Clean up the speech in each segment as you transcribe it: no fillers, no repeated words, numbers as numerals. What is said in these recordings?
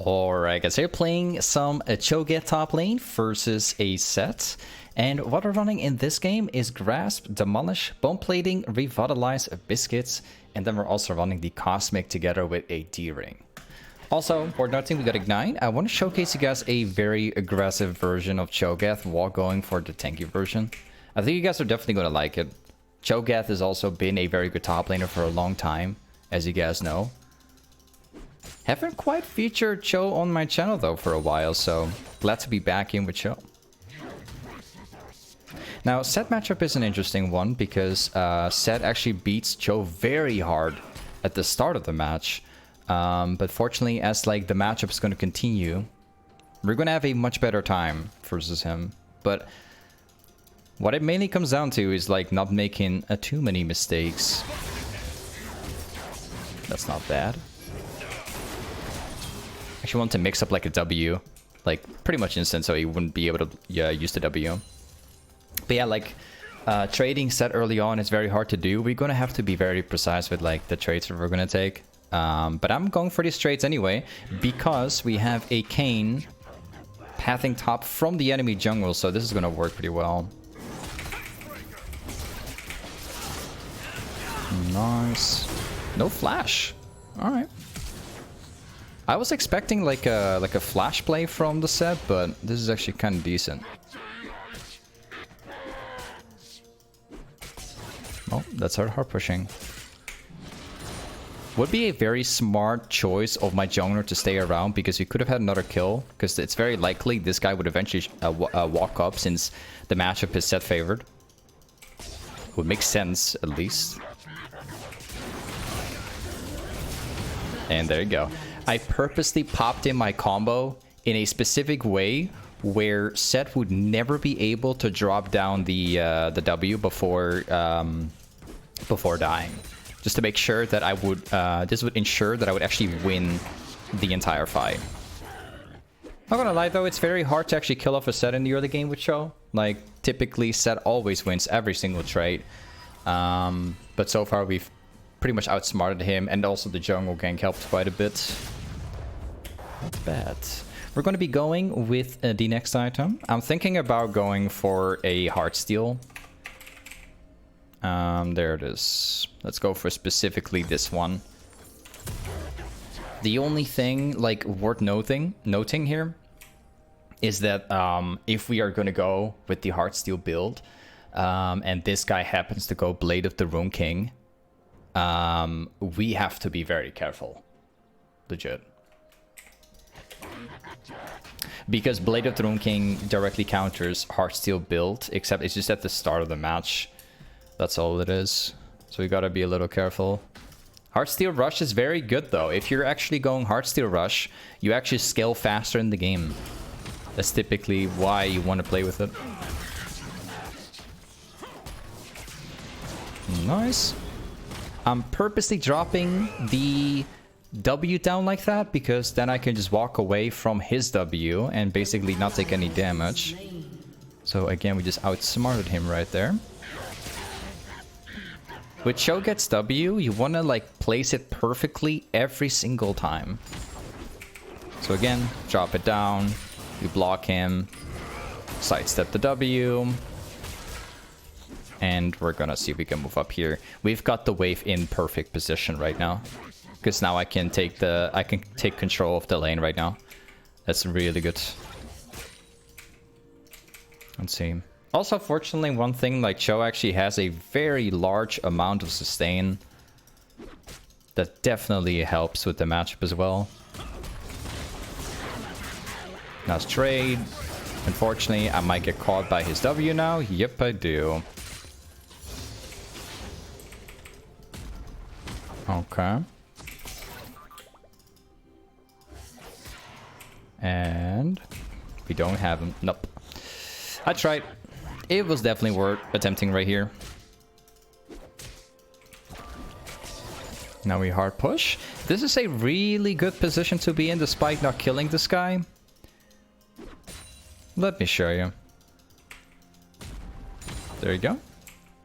Alright guys, here playing some Chogath top lane versus a set. And what we're running in this game is Grasp, Demolish, Bone Plating, Revitalize, Biscuits, and then we're also running the Cosmic together with a D-Ring. Also, worth noting, we got Ignite. I want to showcase you guys a very aggressive version of Chogath while going for the tanky version. I think you guys are definitely going to like it. Chogath has also been a very good top laner for a long time, as you guys know. Haven't quite featured Cho on my channel though for a while, so glad to be back in with Cho. Now, set matchup is an interesting one because set actually beats Cho very hard at the start of the match. But fortunately, as like the matchup is going to continue, we're going to have a much better time versus him. But what it mainly comes down to is like not making too many mistakes. That's not bad. Actually want to mix up like a W, like pretty much instant, so he wouldn't be able to use the W. But yeah, like trading set early on is very hard to do. We're gonna have to be very precise with like the trades that we're gonna take. But I'm going for these trades anyway because we have a Kayn pathing top from the enemy jungle, so this is gonna work pretty well. Nice. No flash. All right. I was expecting like a flash play from the set, but this is actually kind of decent. Oh, that's our hard pushing. Would be a very smart choice of my jungler to stay around because we could have had another kill, because it's very likely this guy would eventually walk up since the matchup is set favored. Would make sense at least. And there you go. I purposely popped in my combo in a specific way where Set would never be able to drop down the W before dying, just to make sure that I would. This would ensure that I would actually win the entire fight. Not gonna lie though, it's very hard to actually kill off a Set in the early game with Cho. Like typically, Set always wins every single trade, but so far we've pretty much outsmarted him, and also the jungle gank helped quite a bit. Not bad. We're going to be going with the next item. I'm thinking about going for a heartsteel. There it is. Let's go for specifically this one. The only thing like worth noting here is that if we are going to go with the heartsteel build, and this guy happens to go Blade of the Rune King, we have to be very careful. Legit. Because Blade of the Rune King directly counters heartsteel build, except it's just at the start of the match. That's all it is. So we gotta be a little careful. Heartsteel Rush is very good though. If you're actually going Heartsteel Rush, you actually scale faster in the game. That's typically why you want to play with it. Nice. I'm purposely dropping the W down like that because then I can just walk away from his W and basically not take any damage. So again, we just outsmarted him right there. With Chogath's W, you want to like place it perfectly every single time. So again, drop it down, we block him, sidestep the W. And we're gonna see if we can move up here. We've got the wave in perfect position right now, because now I can take control of the lane right now. That's really good. Let's see. Also, fortunately, one thing, like Cho actually has a very large amount of sustain. That definitely helps with the matchup as well. Nice trade. Unfortunately, I might get caught by his W now. Yep, I do. Okay. And we don't have him. Nope. I tried. It was definitely worth attempting right here. Now we hard push. This is a really good position to be in despite not killing this guy. Let me show you. There you go.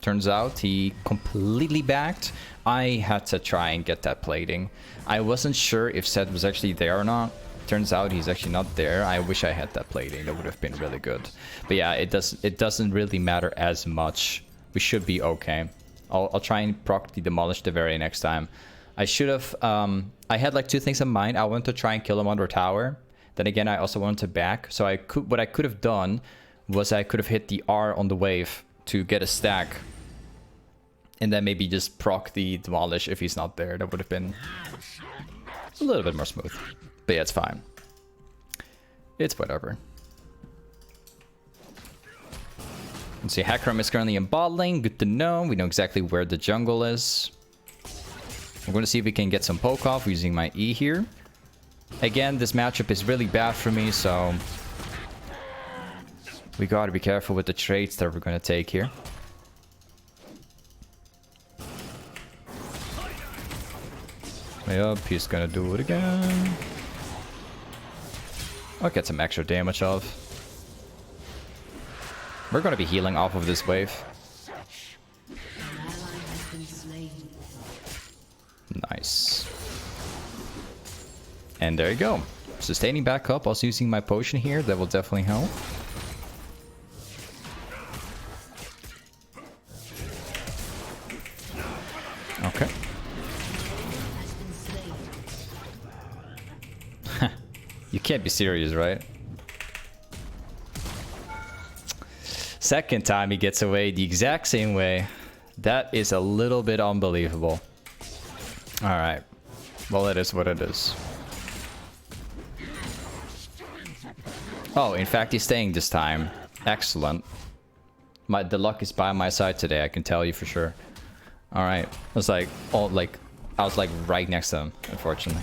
Turns out he completely backed. I had to try and get that plating. I wasn't sure if Set was actually there or not. Turns out he's actually not there. I wish I had that plating. That would have been really good. But yeah, it doesn't really matter as much. We should be okay. I'll try and proc the demolish the very next time. I should have... I had like 2 things in mind. I wanted to try and kill him under tower. Then again, I also wanted to back. So what I could have done was I could have hit the R on the wave to get a stack. And then maybe just proc the demolish if he's not there. That would have been a little bit more smooth. But yeah, it's fine. It's whatever. Let's see, Hecarim is currently in bot lane. Good to know. We know exactly where the jungle is. I'm going to see if we can get some poke off using my E here. Again, this matchup is really bad for me, so... we gotta be careful with the traits that we're going to take here. Yep, he's gonna do it again. I'll get some extra damage off. We're gonna be healing off of this wave. Nice. And there you go. Sustaining back up, also using my potion here. That will definitely help. Okay. You can't be serious, right? Second time he gets away the exact same way. That is a little bit unbelievable. Alright. Well, it is what it is. Oh, in fact, he's staying this time. Excellent. The luck is by my side today, I can tell you for sure. Alright. I was like, I was like right next to him, unfortunately.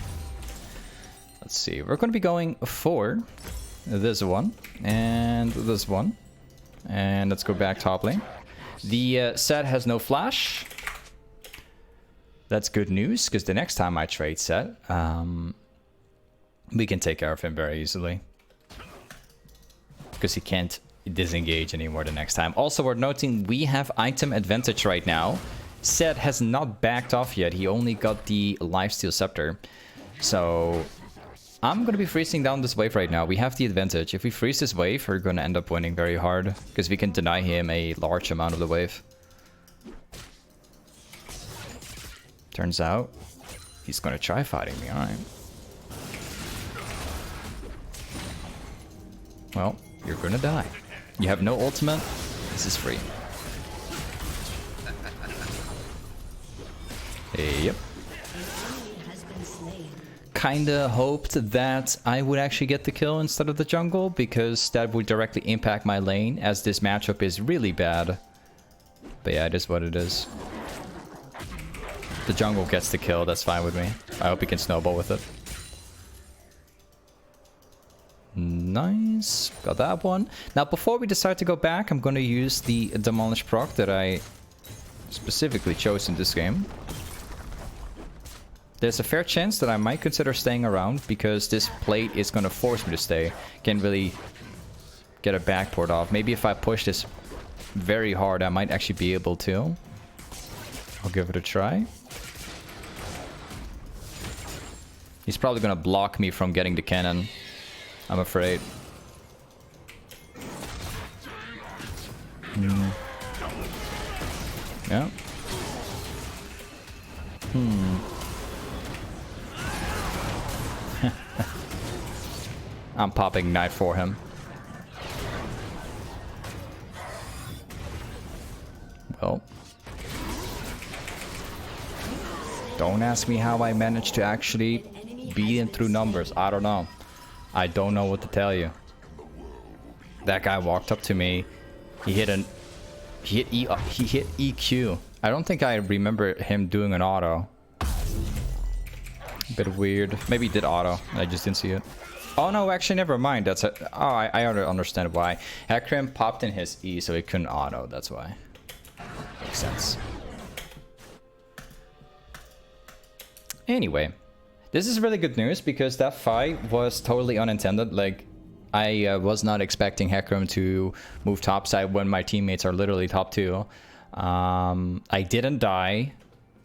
Let's see. We're going to be going for this one and this one. And let's go back top lane. The set has no flash. That's good news, because the next time I trade set, we can take care of him very easily. Because he can't disengage anymore the next time. Also, we're noting we have item advantage right now. Set has not backed off yet. He only got the lifesteal scepter. So I'm going to be freezing down this wave right now. We have the advantage. If we freeze this wave, we're going to end up winning very hard. Because we can deny him a large amount of the wave. Turns out, he's going to try fighting me. Alright. Well, you're going to die. You have no ultimate. This is free. Yep. Kinda hoped that I would actually get the kill instead of the jungle, because that would directly impact my lane, as this matchup is really bad. But yeah, it is what it is. The jungle gets the kill, that's fine with me. I hope he can snowball with it. Nice. Got that one. Now, before we decide to go back, I'm going to use the Demolish proc that I specifically chose in this game. There's a fair chance that I might consider staying around, because this plate is going to force me to stay. Can't really get a backport off. Maybe if I push this very hard, I might actually be able to. I'll give it a try. He's probably going to block me from getting the cannon, I'm afraid. Yeah. I'm popping Knight for him. Well. Don't ask me how I managed to actually beat him through numbers. I don't know. I don't know what to tell you. That guy walked up to me. He hit EQ. I don't think I remember him doing an auto. Bit weird. Maybe he did auto. I just didn't see it. Oh no, actually never mind. That's a... Oh, I understand why. Hecarim popped in his E, so he couldn't auto. That's why. Makes sense. Anyway, this is really good news, because that fight was totally unintended. Like, I was not expecting Hecarim to move topside when my teammates are literally top 2. I didn't die.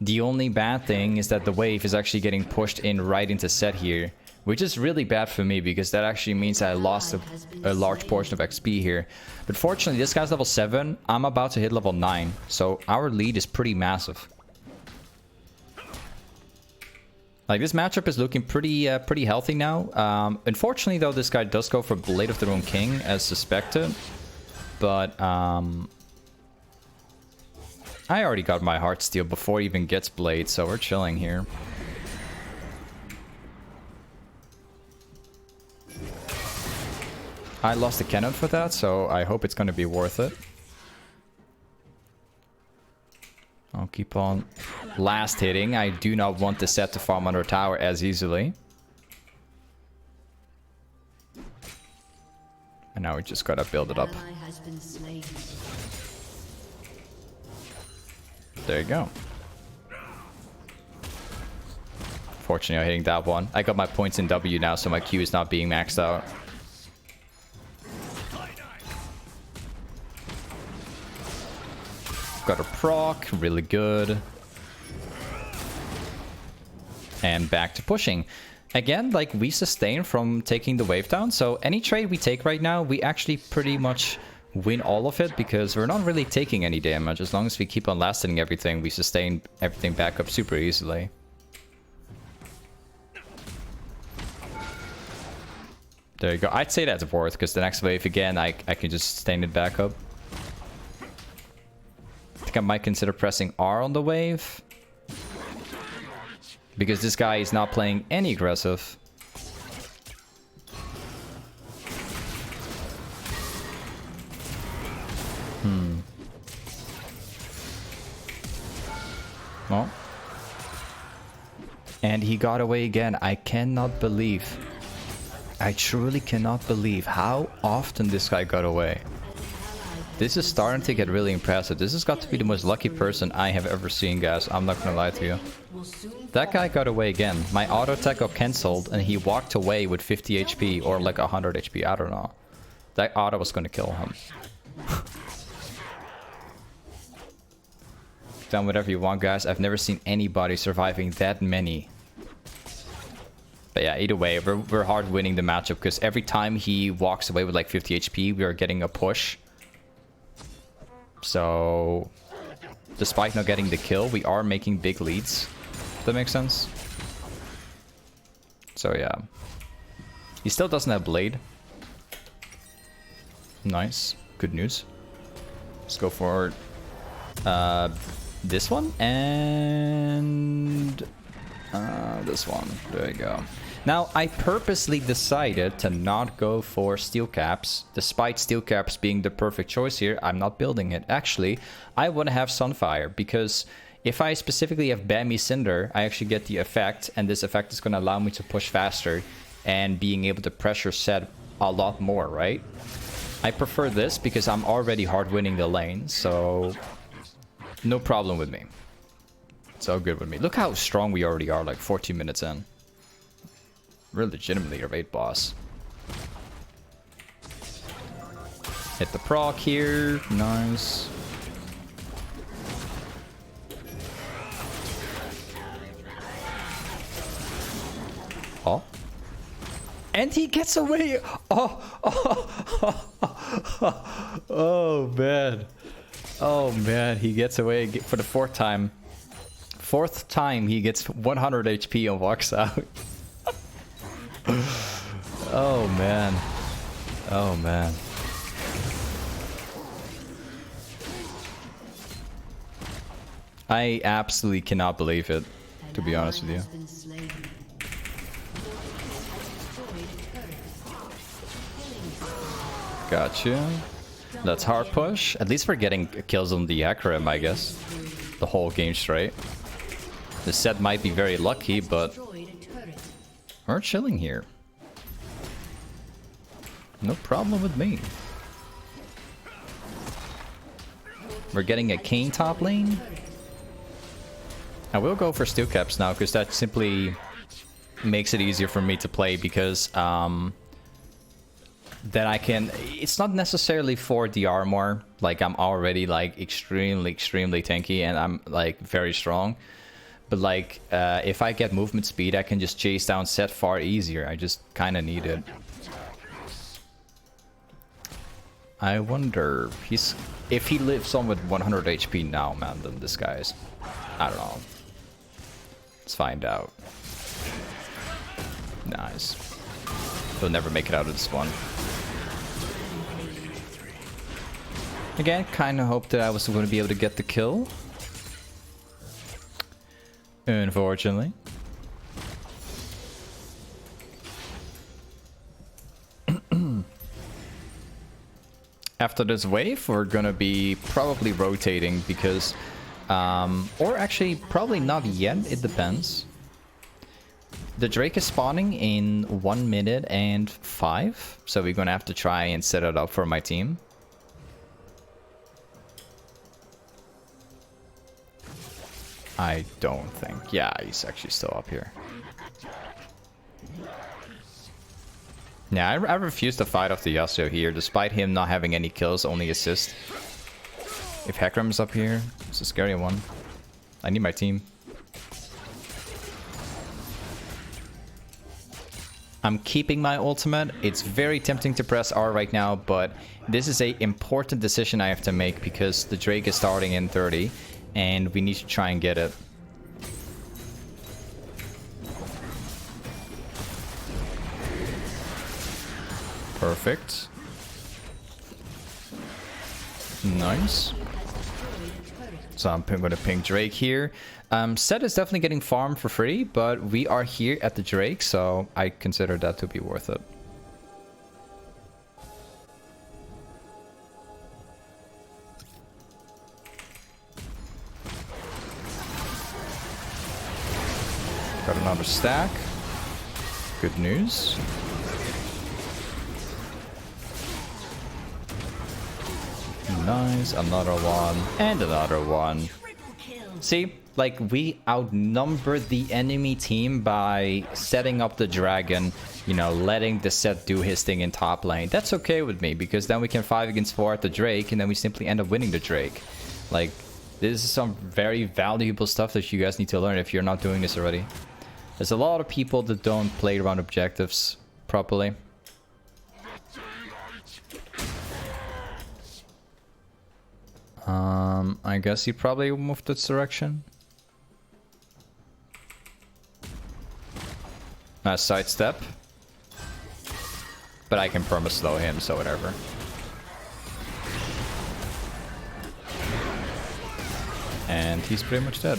The only bad thing is that the wave is actually getting pushed in right into set here, which is really bad for me because that actually means I lost a large portion of XP here. But fortunately, this guy's level 7. I'm about to hit level 9, so our lead is pretty massive. Like, this matchup is looking pretty healthy now. Unfortunately, though, this guy does go for Blade of the Ruined King as suspected. But I already got my heartsteel before he even gets Blade, so we're chilling here. I lost the cannon for that, so I hope it's going to be worth it. I'll keep on last hitting. I do not want the set to farm under tower as easily. And now we just gotta build it up. There you go. Fortunately, I'm hitting that one. I got my points in W now, so my Q is not being maxed out. Got a proc, really good. And back to pushing. Again, like, we sustain from taking the wave down, so any trade we take right now, we actually pretty much win all of it because we're not really taking any damage. As long as we keep on lasting everything, we sustain everything back up super easily. There you go. I'd say that's worth, because the next wave, again, I can just sustain it back up. I think I might consider pressing R on the wave, because this guy is not playing any aggressive. Well. And he got away again. I cannot believe. I truly cannot believe how often this guy got away. This is starting to get really impressive. This has got to be the most lucky person I have ever seen, guys. I'm not gonna lie to you. That guy got away again. My auto attack got cancelled and he walked away with 50 HP or like 100 HP. I don't know. That auto was gonna kill him. Done whatever you want, guys. I've never seen anybody surviving that many. But yeah, either way, we're hard winning the matchup because every time he walks away with like 50 HP, we are getting a push. So, despite not getting the kill, we are making big leads. Does that make sense? So yeah. He still doesn't have Blade. Nice. Good news. Let's go for this one and this one. There you go. Now, I purposely decided to not go for steel caps. Despite steel caps being the perfect choice here, I'm not building it. Actually, I want to have sunfire because if I specifically have Bammy Cinder, I actually get the effect, and this effect is going to allow me to push faster and being able to pressure set a lot more, right? I prefer this because I'm already hard winning the lane, so no problem with me. It's all good with me. Look how strong we already are, like 14 minutes in. We're legitimately a raid boss. Hit the proc here. Nice. Oh. And he gets away. Oh man. Oh man, he gets away for the fourth time. Fourth time he gets 100 HP and walks out. Oh man. Oh man. I absolutely cannot believe it, to be honest with you. Gotcha. Let's hard push. At least we're getting kills on the Akram, I guess. The whole game straight. The set might be very lucky, but we're chilling here. No problem with me. We're getting a Kane top lane. I will go for steel caps now, because that simply makes it easier for me to play, because then I can... It's not necessarily for the armor. Like, I'm already like extremely tanky and I'm like very strong. But like, if I get movement speed, I can just chase down Set far easier. I just kind of need it. I wonder if he lives on with 100 HP now, man, then this guy is... I don't know. Let's find out. Nice. He'll never make it out of this one. Again, kind of hoped that I was going to be able to get the kill. Unfortunately. After this wave, we're gonna be probably rotating because... or actually, probably not yet, it depends. The Drake is spawning in 1 minute and 5, so we're gonna have to try and set it up for my team. I don't think... Yeah, he's actually still up here. Yeah, I refuse to fight off the Yasuo here, despite him not having any kills, only assist. If Hecarim's up here, it's a scary one. I need my team. I'm keeping my ultimate. It's very tempting to press R right now, but this is an important decision I have to make because the Drake is starting in 30, and we need to try and get it. Perfect. Nice. So I'm going to ping Drake here. Set is definitely getting farmed for free, but we are here at the Drake, so I consider that to be worth it. Got another stack. Good news. Nice, another one, and another one. See, like, we outnumbered the enemy team by setting up the dragon, you know, letting the Set do his thing in top lane. That's okay with me, because then we can 5 against 4 at the Drake, and then we simply end up winning the Drake. Like, this is some very valuable stuff that you guys need to learn if you're not doing this already. There's a lot of people that don't play around objectives properly. I guess he probably moved this direction. Sidestep. But I can perma slow him, so whatever. And he's pretty much dead.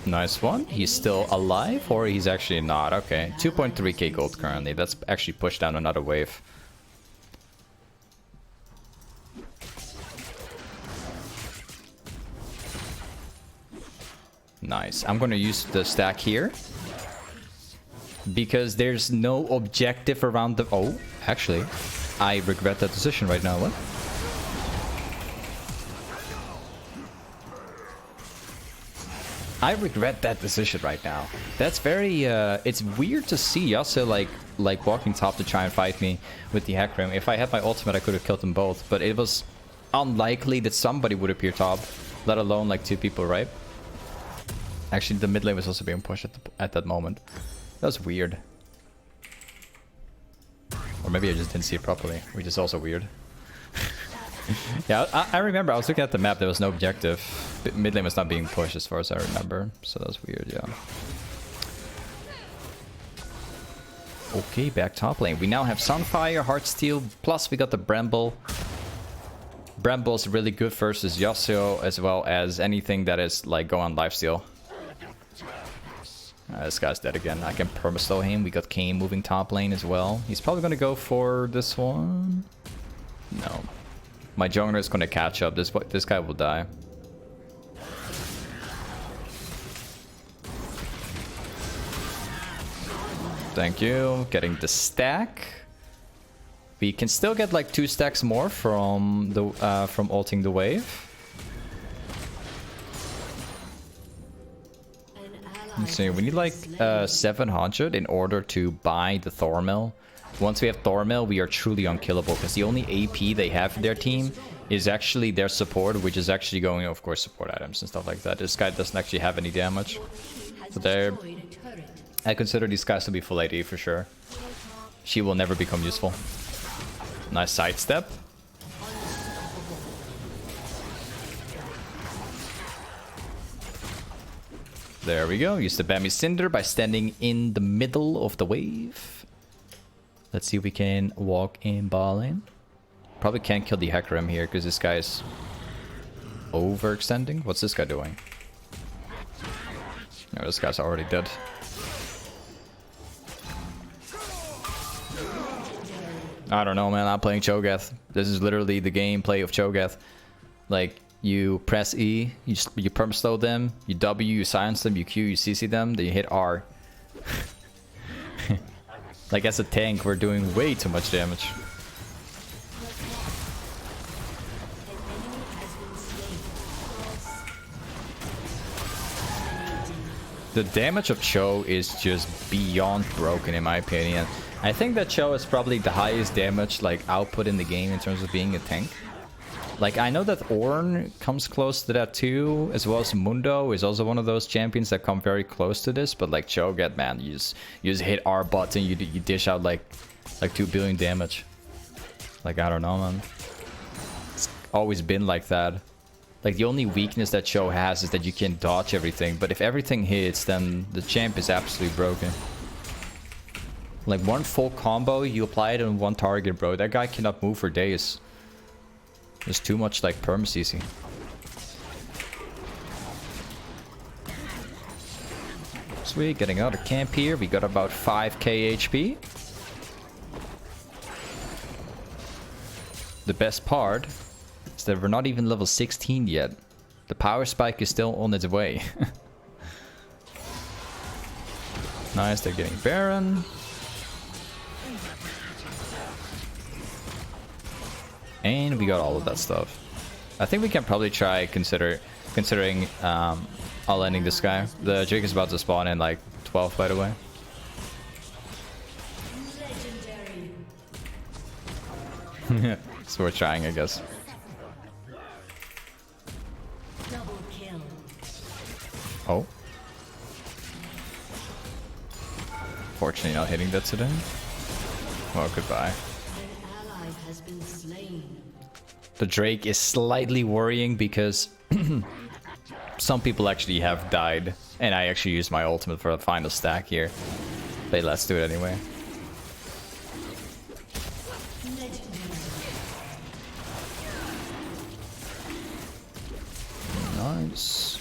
Nice one. He's still alive, or he's actually not. Okay, 2.3k gold currently. That's actually pushed down another wave. Nice. I'm gonna use the stack here because there's no objective around the... Oh, actually, I regret that decision right now. What? I regret that decision right now. That's very... it's weird to see Yasuo like walking top to try and fight me with the Hecarim. If I had my ultimate, I could have killed them both, but it was unlikely that somebody would appear top, let alone like 2 people, right? Actually, the mid lane was also being pushed at that moment. That was weird. Or maybe I just didn't see it properly, which is also weird. Yeah, I remember I was looking at the map, there was no objective. Mid lane was not being pushed as far as I remember. So that was weird, yeah. Okay, back top lane. We now have Sunfire, Heartsteel, plus we got the Bramble. Bramble's really good versus Yasuo, as well as anything that is like go on lifesteal. This guy's dead again. I can perma-slow him. We got Kane moving top lane as well. He's probably going to go for this one. No. My jungler is going to catch up. This guy will die. Thank you. Getting the stack. We can still get like 2 stacks more from the from ulting the wave. Let's see, we need like 700 in order to buy the thornmail. Once we have thornmail, we are truly unkillable because the only AP they have in their team is actually their support, which is actually going, of course, support items and stuff like that. This guy doesn't actually have any damage. So there, I consider these guys to be full AD for sure. She will never become useful. Nice sidestep. There we go. Use the Bammy Cinder by standing in the middle of the wave. Let's see if we can walk in ball lane. Probably can't kill the Hecarim here because this guy is overextending. What's this guy doing? No, this guy's already dead. I don't know, man. I'm playing Chogath. This is literally the gameplay of Chogath. Like, you press E, you perm slow them, you W, you silence them, you Q, you CC them, then you hit R. Like, as a tank, we're doing way too much damage. The damage of Cho is just beyond broken in my opinion. I think that Cho is probably the highest damage like output in the game in terms of being a tank. Like, I know that Ornn comes close to that too, as well as Mundo is also one of those champions that come very close to this, but like Chogath, man, you just hit R button, you dish out like 2 billion damage. Like, I don't know, man. It's always been like that. Like, the only weakness that Cho has is that you can dodge everything, but if everything hits, then the champ is absolutely broken. Like, one full combo, you apply it on one target, bro. That guy cannot move for days. There's too much, like, perm CC. Sweet, getting out of camp here. We got about 5k HP. The best part is that we're not even level 16 yet. The power spike is still on its way. Nice, they're getting Baron. And we got all of that stuff. I think we can probably try considering all-ending this guy. The Jake is about to spawn in like 12, by the way. So we're trying, I guess. Oh. Fortunately not hitting that today. Well, goodbye. The Drake is slightly worrying because some people actually have died. And I actually used my ultimate for the final stack here. But let's do it anyway. Nice.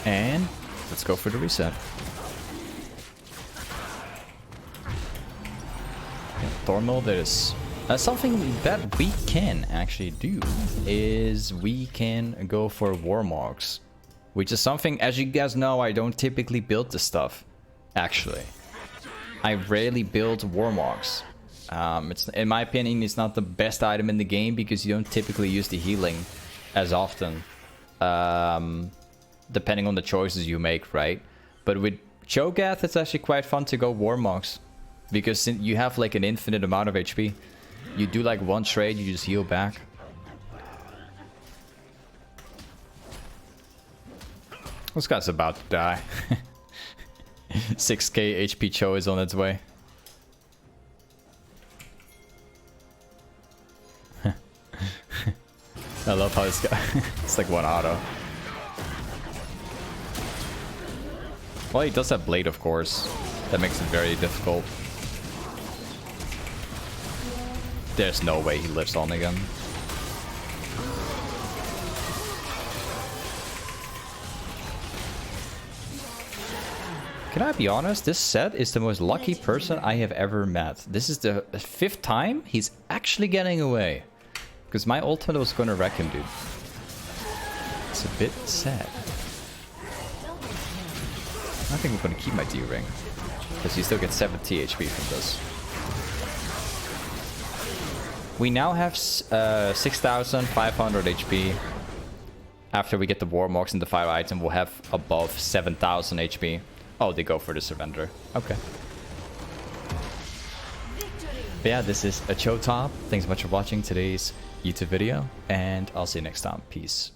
And let's go for the reset. Thornmail, there is something that we can actually do is we can go for warmogs, which is something, as you guys know, I don't typically build this stuff. Actually, I rarely build warmogs. It's, in my opinion, it's not the best item in the game because you don't typically use the healing as often, depending on the choices you make, right? But with Chogath, it's actually quite fun to go warmogs because you have like an infinite amount of HP. You do like one trade, you just heal back. This guy's about to die. 6k HP Cho is on its way. I love how this guy... it's like one auto. Well, he does have Blade, of course. That makes it very difficult. There's no way he lives on again. Can I be honest? This set is the most lucky person I have ever met. This is the 5th time he's actually getting away. Because my ultimate was gonna wreck him, dude. It's a bit sad. I think I'm gonna keep my D-ring. Because you still get 70 HP from this. We now have 6,500 HP. After we get the warmogs and the fire item, we'll have above 7,000 HP. Oh, they go for the surrender. Okay. But yeah, this is a Chogath. Thanks so much for watching today's YouTube video, and I'll see you next time. Peace.